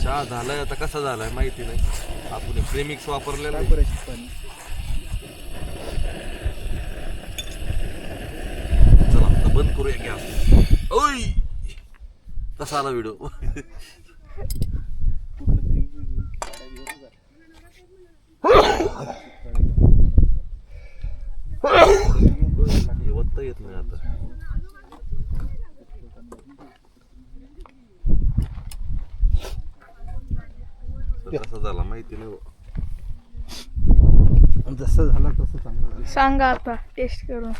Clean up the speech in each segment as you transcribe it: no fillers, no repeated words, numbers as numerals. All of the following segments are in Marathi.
चहा झालाय आता कसा झालाय माहिती नाही. आपण प्रेमिक्स वापरलेलं आहे. चला आता बंद करूया गॅस. ओय कसा आला व्हिडिओ. वत्ता येत नाही आता. कसा झाला माहिती नाही. जसं झालं तसं चांगलं झालं. सांगा आता टेस्ट करून.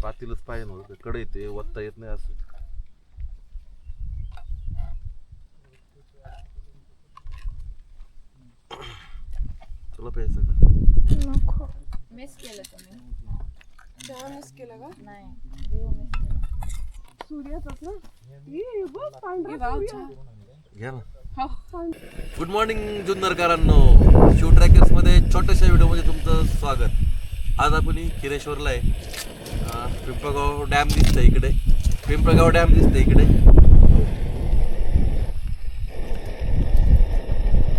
पातीलच पाहिजे नव्हतं कडे ते वत्ता येत नाही असं. तुला प्यायचं का? नको. मिस केलं तुम्ही. चहा मिस केला का? नाही व्ह्यू मिस केला. सूर्याचाच ना. ये बघ पांढरा सूर्य. घ्या ना. हो. गुड मॉर्निंग जुन्नरकरांनो. शो ट्रॅकर्स मध्ये छोट्याशा व्हिडिओमध्ये तुमचं स्वागत. आज आपण खिरेश्वरला आहे. पिंपळगाव डॅम दिसतंय इकडे. पिंपळगाव डॅम दिसतंय इकडे.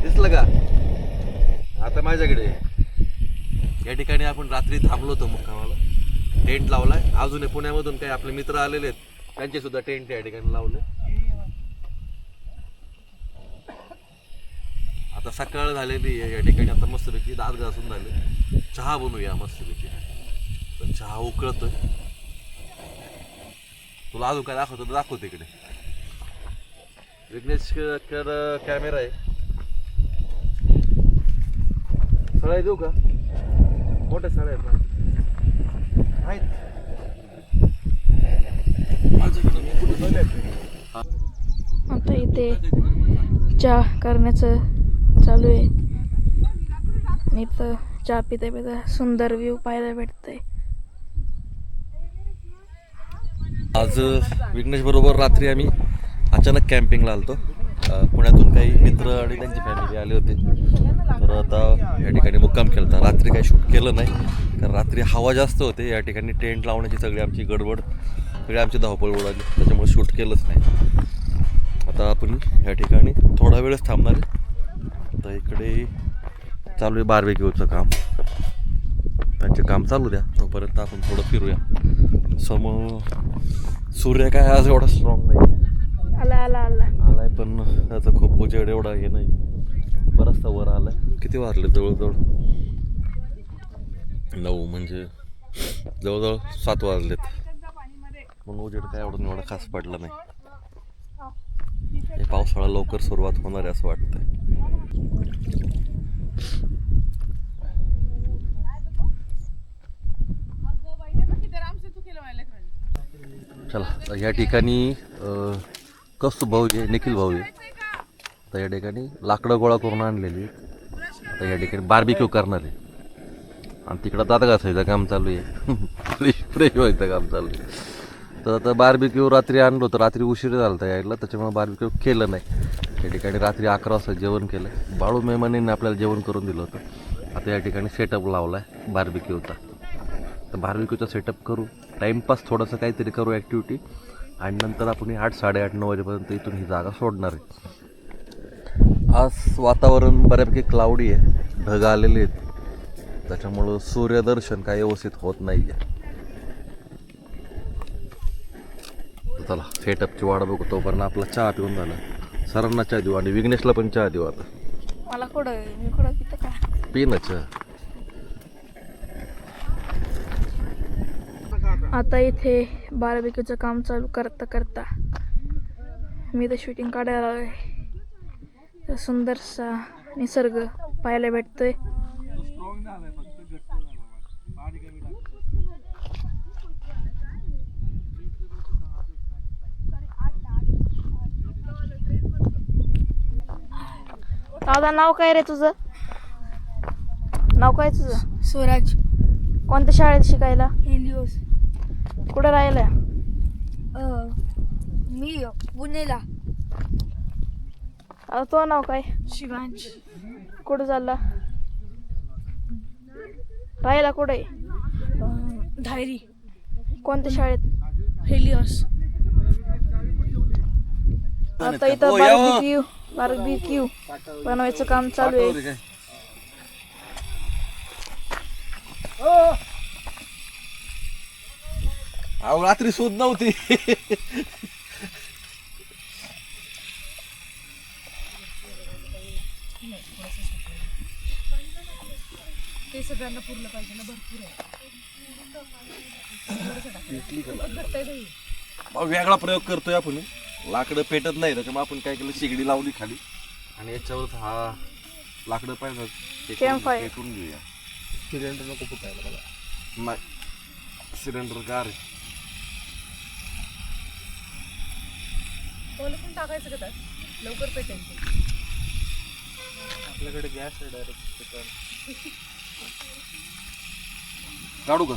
दिसलं का आता माझ्याकडे. या ठिकाणी आपण रात्री थांबलो होतो मुक्कामाला. टेंट लावलाय. अजून पुण्यामधून काही आपले मित्र आलेले आहेत, त्यांचे सुद्धा टेंट या ठिकाणी लावले. आता सकाळ झालेली आहे या ठिकाणी. आता मस्तपैकी दात घासून झाले. चहा बनवूया मस्तपैकी. तर चहा उकळतोय. तुला अजून काय दाखवतो तर दाखवतो इकडे. विघ्नेश कॅमेरा आहे. सळाई देऊ का? मोठ्या सळ्या आहेत. आता इथे चहा करण्याचं चालू आहे. आणि इथं चहा पिता पिता सुंदर व्ह्यू पाहायला भेटतंय. आज विघ्नेश बरोबर रात्री आम्ही अचानक कॅम्पिंगला आलतो. पुण्यातून काही मित्र आणि त्यांची फॅमिली आले होते. तर आता या ठिकाणी मुक्काम केला होता. रात्री काही शूट केलं नाही कारण रात्री हवा जास्त होते. या ठिकाणी टेंट लावण्याची सगळी आमची गडबड, सगळी आमची धावपळ उडाली. त्याच्यामुळे शूट केलंच नाही. आता आपण या ठिकाणी थोडा वेळच थांबणार आहे. आता इकडे चालू आहे बार्बेक्यूचं काम. त्यांचे काम चालू द्या तोपर्यंत आपण थोडं फिरूया. समोर सूर्य काय आज एवढा स्ट्रॉंग नाही आला आला आला आलाय, पण त्याचा खूप उजेड एवढा हे नाही. बराचसा वर आलाय. किती वाजले? जवळजवळ 9 म्हणजे जवळजवळ 7 वाजलेत. म्हणून उजेड काय एवढा खास पडला नाही. हे पावसाळा लवकर सुरुवात होणार आहे असं वाटतंय. चला या ठिकाणी कौस्तुभ भाऊ आहे, निखिल भाऊ आहे. तर या ठिकाणी लाकडं गोळा करून आणलेली. आता या ठिकाणी बार्बिक्यू करणार आहे. आणि तिकडं दात घासायचं काम चालू आहे. फ्रेश व्हायचं काम चालू आहे. तर आता बार्बिक्यू रात्री आणलो तर रात्री उशीर झाला होता यायला, त्याच्यामुळे बार्बिक्यू केलं नाही. या ठिकाणी रात्री 11 वाजता जेवण केलं. बाळू मेहमानींनी आपल्याला जेवण करून दिलं होतं. आता या ठिकाणी सेटअप लावला आहे बार्बिक्यूचा. तर बार्बिक्यूचा सेटअप करू, टाईमपास थोडंसं काहीतरी करू ॲक्टिव्हिटी. आणि नंतर आपण 8, 8:30, 9 वाजेपर्यंत इथून ही जागा सोडणार आहे. आज वातावरण बऱ्यापैकी क्लाउडी आहे. ढग आलेले आहेत. त्याच्यामुळं सूर्यदर्शन काय व्यवस्थित होत नाही आहे. चला सेटअपची वाट बघू. तोपर्यंत आपला चहा पिऊन झाला. सरांना चहा देऊ आणि विघ्नेशला पण चहा देऊ. आता मला कुठं मी कुठं पितं का? पी ना चहा. आता इथे बार्बेक्यूचं काम चालू करता करता मी तर शूटिंग काढायला आलोय. सुंदरसा निसर्ग पाहायला भेटतोय. दादा नाव काय रे तुझं? नाव काय तुझं? स्वराज. कोणत्या शाळेत शिकायला? हेलिओस. कुठं राहिला? मी पुणेला. आता तो नाव काय? शिवांश. कुठं चालला? राहायला कुठे? धायरी. कोणत्या शाळेत? हेलिओस. आता इथं बार्बेक्यू बार्बेक्यू बनवायचं काम चालू आहे. काय अहो रात्री शोध नव्हती. ते सगळ्यांना पुरलं पाहिजे ना, भरपूर आहे. वेगळा प्रयोग करतोय आपण. लाकडं पेटत नाही त्याच्यामुळे आपण काय केलं, शेगडी लावली खाली आणि याच्यावर हा लाकडं पाहिजे Campfire. पेटून घेऊया. सिलेंडर नको फुटायला मला. नाही सिलेंडर का रे. कोणी पण टाकायचं का त्यात, लवकर पेटेल ते. आपल्याकडे गॅस आहे डायरेक्ट. काढू का?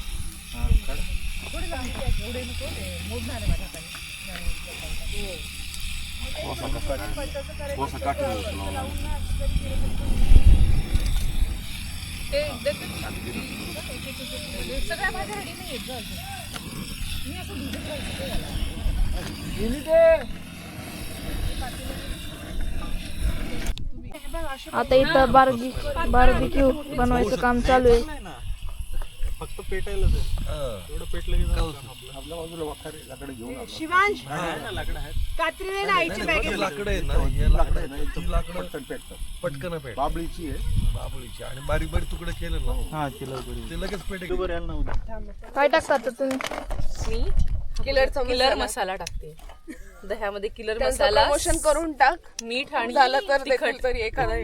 थोडे लांब ठेव, एवढे नको, ते मोडणार आहे माझ्या हाताने. कोसा काटून लावला. ते देतात का? म्हणजे सगळ्या भाज्या रेडी नाही आहेत अजून. मी असं भिजत घालते ते याला. आता इथं बार्बेक्यू बनवायचं काम चालू आहे. फक्त पेटायलाच आहे. एवढं पेटलं की झालं काम आपलं. आपल्या बाजूला वाखारे लाकडं घेऊन आलो. शिवांश लाकडं आहेत. कात्रीने ना आईची बॅग आहे. लाकडं आहे ना, हे लाकडं आहे ना, ती लाकडं पटकन पेटतात. पटकन पेट. बाबळीची आहे. बाबळीची आणि बारीक बारीक तुकडे केले ना हा तिला बरी. ते लगेच पेटे. बरोबर यायला नव्हतं. काय टाकता आता तुम्ही? मी किलर मसाला टाकते. दह्यामध्ये किलर मसाला प्रमोशन करून टाक. मीठ आणि झालं तर तिखट तरी एखादा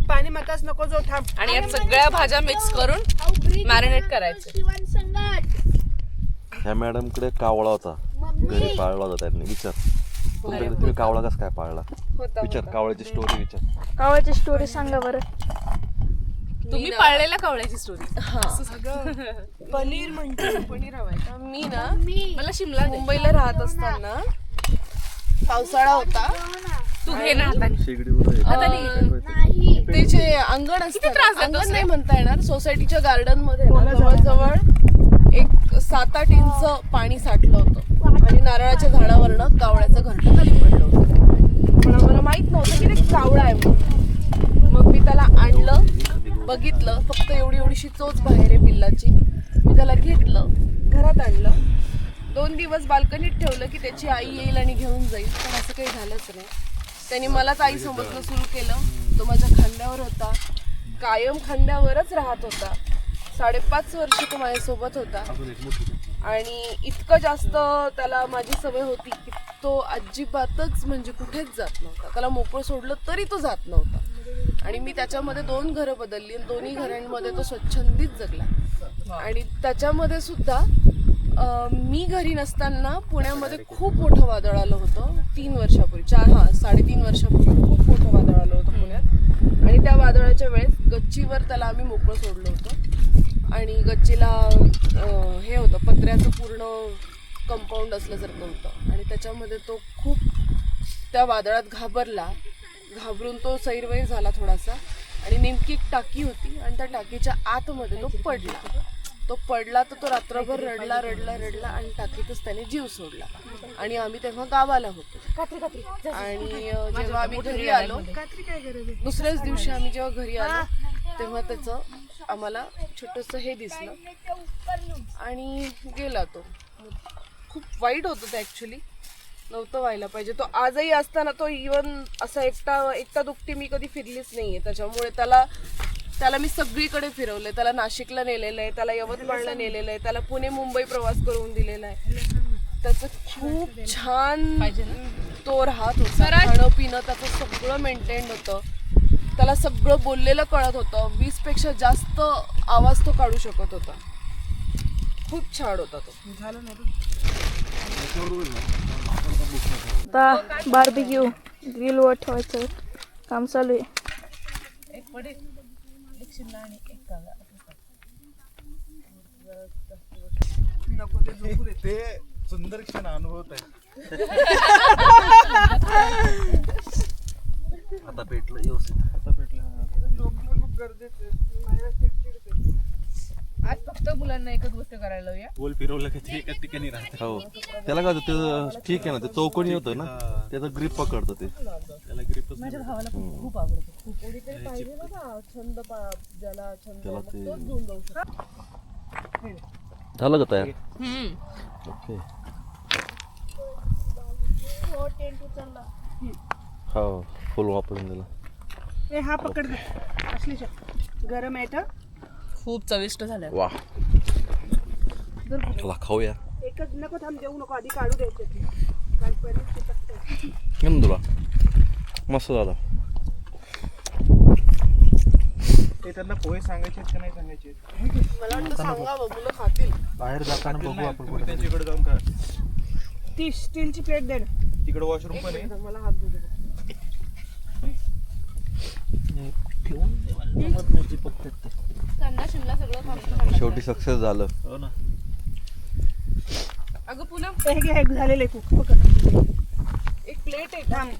पाणी मताच नको जो थांब. आणि या सगळ्या भाज्या मिक्स करून मॅरिनेट करायचं. ह्या मॅडमकडे कावळा होता, घरी पाळला होता त्यांनी. विचार तुमच्याकडे तुम्ही कावळा कसा काय पाळला? विचार कावळ्याची स्टोरी विचार. कावळ्याची स्टोरी सांगा बरं. तुम्ही पाळलेल्या कावळ्याची स्टोरी. पनीर म्हणते. पनीर हवाय का? मी ना मला शिमला मुंबईला राहत असताना पावसाळा होता. तू घे ना हाताने. ते जे अंगण असतं, अंगण नाही म्हणता येणार, सोसायटीच्या गार्डन मध्ये ना जवळजवळ एक 7-8 इंच पाणी साठलं होतं आणि नारळाच्या झाडावरनं कावळ्याचं घरटं खाली पडलं होतं. पण आम्हाला माहित नव्हतं की ते कावळा आहे म्हणून. मग मी त्याला आणलं, बघितलं, फक्त एवढीशी चोच बाहेर आहे पिल्लाची. मी त्याला घेतलं, घरात आणलं, 2 दिवस बाल्कनीत ठेवलं की त्याची आई येईल आणि घेऊन जाईल. पण असं काही झालंच नाही. त्यांनी मलाच आई समजणं सुरू केलं. तो माझ्या खांद्यावर होता, कायम खांद्यावरच राहत होता. 5.5 वर्ष तो माझ्यासोबत होता आणि इतकं जास्त त्याला माझी सवय होती की तो अजिबातच म्हणजे कुठेच जात नव्हता. त्याला मोकळं सोडलं तरी तो जात नव्हता. आणि मी त्याच्यामध्ये 2 घरं बदलली आणि 2ही घरांमध्ये तो स्वच्छंदीत जगला. आणि त्याच्यामध्ये सुद्धा मी घरी नसताना पुण्यामध्ये खूप मोठं वादळ आलं होतं 3 वर्षापूर्वी, 3.5 वर्षापूर्वी खूप मोठं वादळ आलं होतं पुण्यात. आणि त्या वादळाच्या वेळेस गच्चीवर त्याला आम्ही मोकळं सोडलं होतं आणि गच्चीला हे होतं, पत्र्याचं पूर्ण कंपाऊंड असल्यासारखं होतं आणि त्याच्यामध्ये तो खूप त्या वादळात घाबरून तो सैरवैर झाला थोडासा. आणि नेमकी एक टाकी होती आणि त्या टाकीच्या आतमध्ये तो पडला तर तो रात्रभर रडला आणि टाकीतच त्याने जीव सोडला. आणि आम्ही तेव्हा गावाला होतो आणि जेव्हा आम्ही घरी आलो, दुसऱ्याच दिवशी आम्ही जेव्हा घरी आलो तेव्हा त्याचं आम्हाला छोटंसं हे दिसलं आणि गेला तो. खूप वाईट होतं ते, ॲक्च्युली नव्हतं व्हायला पाहिजे. तो आजही असताना तो इवन असा एकटा दुकटी मी कधी फिरलीच नाहीये. त्याच्यामुळे त्याला मी सगळीकडे फिरवलंय. त्याला नाशिकला नेलेलं आहे, त्याला यवतमाळला नेलेलं आहे, त्याला पुणे मुंबई प्रवास करून दिलेला आहे. त्याचं खूप छान तो राहत होता. खाणं पिणं त्याचं सगळं मेंटेन्ड होतं. त्याला सगळं बोललेलं कळत होतं. 20 पेक्षा जास्त आवाज तो काढू शकत होता. खूप छान होता तो. आता बार्बेक्यू ग्रिलवर ठेवायचं काम चालू आहे. ते सुंदर क्षण अनुभवत आहे. आता पेटलं व्यवस्थित. आता पेटलं. झोपणं खूप गरजेचं आहे. आज फक्त मुलांना एकच गोष्ट करायला लावूया. गोल फिरवलं की ते एकाच ठिकाणी राहतं. हो त्याला काय होतं ते ठीक आहे ना ते चौकोनी होतं ना त्याचं ग्रीप पकडतं ते त्याला ग्रिपच माझ्या भावाला खूप आवडतं. खूप कोणीतरी पाहिजे ना छंद ज्याला छंद त्याला मग ते- तोच घेऊन जाऊ शकतो. झालं का तयार ओके हो फुल वापरून दिला हा पकड असली गरम आहे तर खूप चविष्ट झालं. वा चला खाऊया एकच नको थांब देऊ नको आधी काढू द्यायचे कारण पनीर चिकटतं. घेऊन तुला मस्त झालं ते त्यांना पोहे सांगायचे का नाही सांगायचे मला वाटतं सांगावं मुलं खातील. बाहेर जाताना बघू आपण तुम्ही त्यांच्याकडे जाऊन का ती स्टीलची प्लेट दे ना. तिकडे वॉशरूम पण आहे मला हात धुऊ दे. कांदा शिमला सगळं खाल्लं. शेवटी सक्सेस झालं हो ना अगं पुन्हा हे घे, हे झालेलं आहे खूप पकड. एक प्लेट आहे थांब.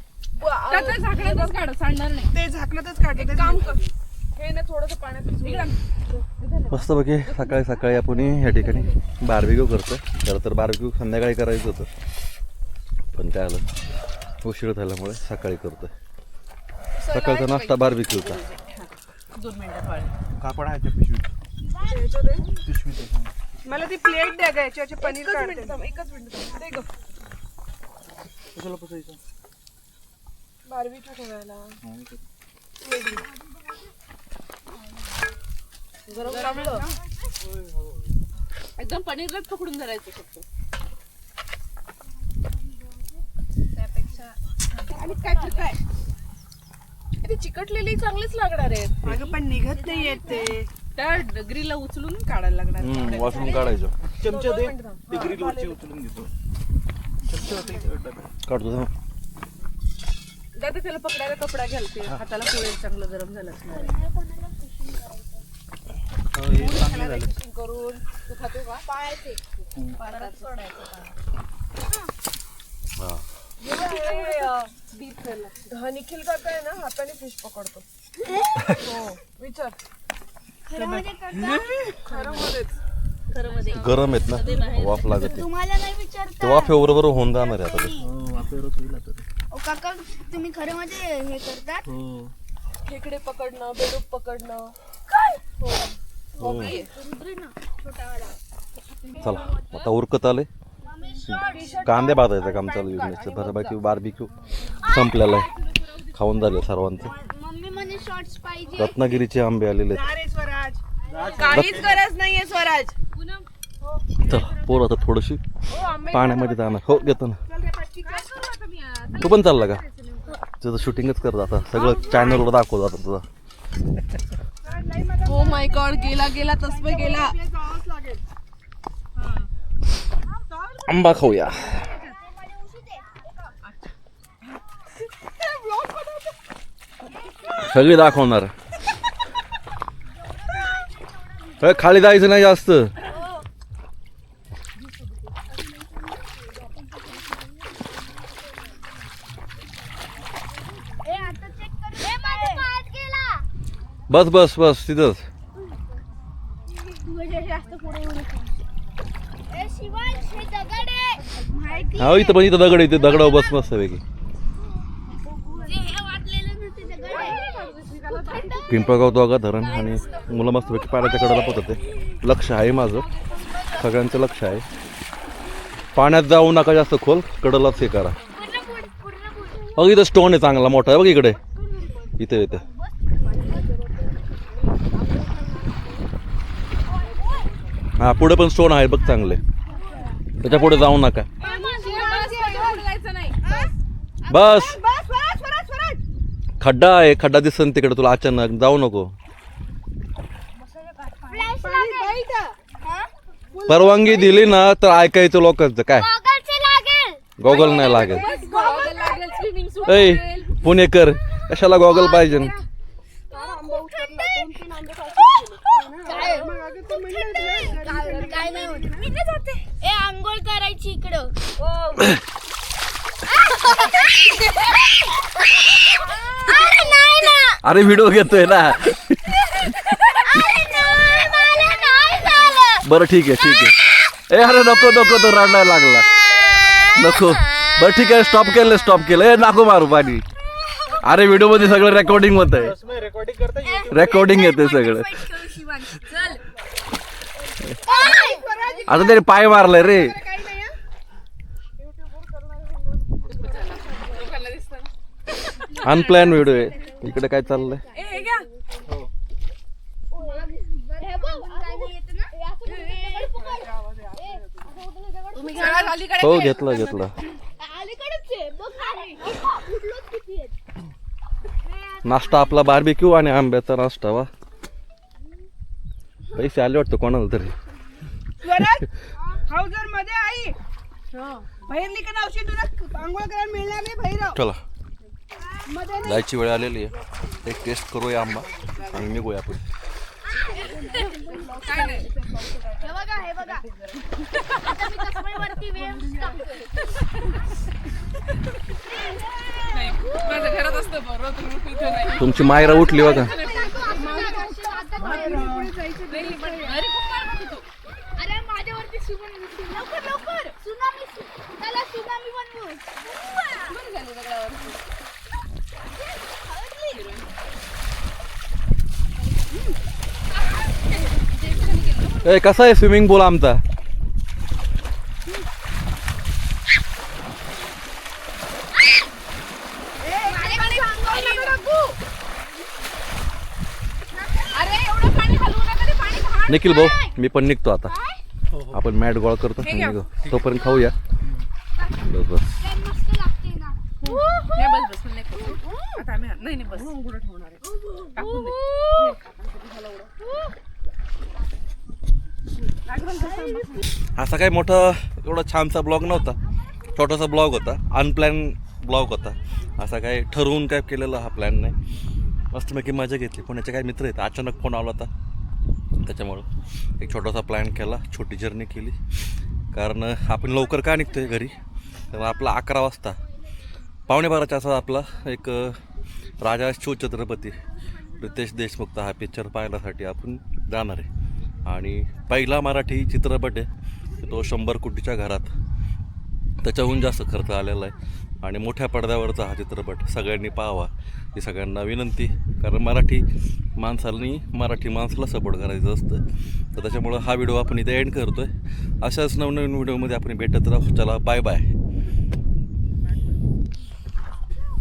त्याचं झाकणातच काढ, सांडणार नाही. ते झाकणातच काढते काम कर, हे ना थोडंसं पाण्यात इकडं मस्त बघे सकाळी सकाळी आपण या ठिकाणी बार्बिक्यू करतो खरं तर बार्बिक्यू संध्याकाळी करायचं होतं पण काय आलं उशीर झाल्यामुळे सकाळी करतोय सकाळचा नाश्ता बार्बिक्यूचा 2 मिनिटात वाढेल. कापड आहे त्या पिशवीत पिशवीत आहे. मला ती प्लेट द्या ग याची पनीर काढते. एकच मिनिट दे गं. कशाला पसायचं बार्बीक्यू ठेवायला गरम लावलं एकदम पनीरलाच पकडून धरायचं फक्त. आणि काय ते चिकटलेली चांगलीच लागणार आहेत. अगं पण निघत नाही येत ते. त्या ग्रीला उचलून काढायला लागणार. वॉशरूम काढायचं चमचा दे ते ग्रिल वरचे उचलून घेतो चमचा होता इथे डब्यात. काढतो ना दादा त्याला पकडायला कपडा घालते हाताला पोळे चांगलं गरम झालं असणार आहे. हे चांगलं झालं मिक्सिंग करून तू खातो का पायाचे हां निखिल का काय ना हाताने फिश पकडतो. हो विचार खरं मध्येच गरम आहेत ना वाफ लागते तुम्हाला नाही विचारता ते वाफेबरोबर होऊन जाणार आहे आता ते. हो वाफेवरच होईल आता ते. ओ काका तुम्ही खरं मध्ये हे करतात हो खेकडे पकडणं बेडूक पकडणं हो हॉबी आहे. चला आता उरकत आले कांदे भाजायचं काम चालू बिझनेसचं बऱ्यापैकी बार्बिक्यू संपलेला आहे खाऊन झाले सर्वांचं मम्मी म्हणे शॉर्ट्स पाहिजे रत्नागिरीचे आंबे आलेले आहेत. अरे स्वराज काहीच गरज नाहीये स्वराज. चला पोर आता थोडीशी पाण्यामध्ये जाणार हो घेतो ना तू पण चालला का तुझं शूटिंगच करत आता सगळं चॅनलवर दाखवत आता तुझा ओ माय गॉड गेला गेला तसबे गेला. आंबा खाऊया सगळी दाखवणार खाली जायचं नाही जास्त बस बस बस तिथंच हा इथं पण इथं दगड इथे दगडावर बस मस्त पैकी पिंपळगाव दोघा धरण आणि मुलं मस्तपैकी पाण्याच्या कडेला पोहतात ते लक्ष आहे माझं सगळ्यांचं लक्ष आहे पाण्यात जाऊ नका जास्त खोल कडलाच हे करा बघ इथं स्टोन आहे चांगला मोठा आहे बघ इकडे इथे इथे हा पुढे पण स्टोन आहे बघ चांगले त्याच्या पुढे जाऊ नका बस खड्डा आहे खड्डा दिसन तिकडे तुला अचानक जाऊ नको परवानगी दिली ना तर ऐकायचं लोकांचं काय गॉगल नाही लागेल ऐ पुणेकर कशाला गॉगल पाहिजे काय नाही होत मी नाही जाते ए आंघोळ करायची इकडं अरे नाही ना अरे व्हिडिओ घेतोय ना अरे नाही मला नाही बरं ठीक आहे ए अरे नको नको तो रडायला लागला नको बरं ठीक आहे स्टॉप केलं ए नको मारू पाणी अरे व्हिडिओ मध्ये सगळं रेकॉर्डिंग होत आहे तसं रेकॉर्डिंग करता रेकॉर्डिंग येते सगळं आता त्याने पाय मारलाय रे अनप्लॅन व्हिडिओ आहे इकडे काय चाललंय हो घेतलं नाश्ता आपला बार्बिक्यू आणि आंब्याचा नाश्ता वा पैसे आले वाटतं कोणाला तरी हाऊजर मध्ये आई बाहेर निघणं औषध तुला आंघोळ करायला मिळणार नाही बाहेर चला जायची वेळ आलेली आहे एक टेस्ट करूया आंबा आणि निघूया आपण हे बघा आता मी कस्टमरवरती वेव्स टाकते. माझ्या घरात असतं बरं तुम्ही इथे नाही. तुमची मायरा उठली बघा अरे माझ्यावरती लवकर सुनामी त्याला सुनामी बनवू. ए कसा आहे स्विमिंग पूल आमचा निखिल भाऊ मी पण निघतो आता आपण मॅट गोळा करतो निघू तोपर्यंत खाऊया बस बस मस्त लागते ना. नाही बस नाही करू. आता आम्ही नाही बस उघडं ठेवणार आहे टाकून दे. असा काही मोठा एवढा छानसा ब्लॉग नव्हता छोटासा ब्लॉग होता अनप्लॅन ब्लॉग होता असा काय ठरवून काय केलेला हा प्लॅन नाही मस्तपैकी मजा घेतली पुण्याचे काही मित्र आहेत अचानक फोन आला होता त्याच्यामुळं एक छोटासा प्लॅन केला छोटी जर्नी केली कारण आपण लवकर का निघतो आहे घरी तर आपला 11 वाजता 11:15 असा आपला एक राजा शिवछत्रपती रितेश देशमुखचा हा पिक्चर पाहण्यासाठी आपण जाणार आहे आणि पहिला मराठी चित्रपट आहे तो 100 कोटीच्या घरात त्याच्याहून जास्त खर्च आलेला आहे आणि मोठ्या पडद्यावरचा हा चित्रपट सगळ्यांनी पाहावा ही सगळ्यांना विनंती कारण मराठी माणसाला सपोर्ट करायचं असतं तर त्याच्यामुळं हा व्हिडिओ आपण इथे एंड करतो आहे अशाच नवनवीन व्हिडिओमध्ये आपण भेटत राहू चला बाय बाय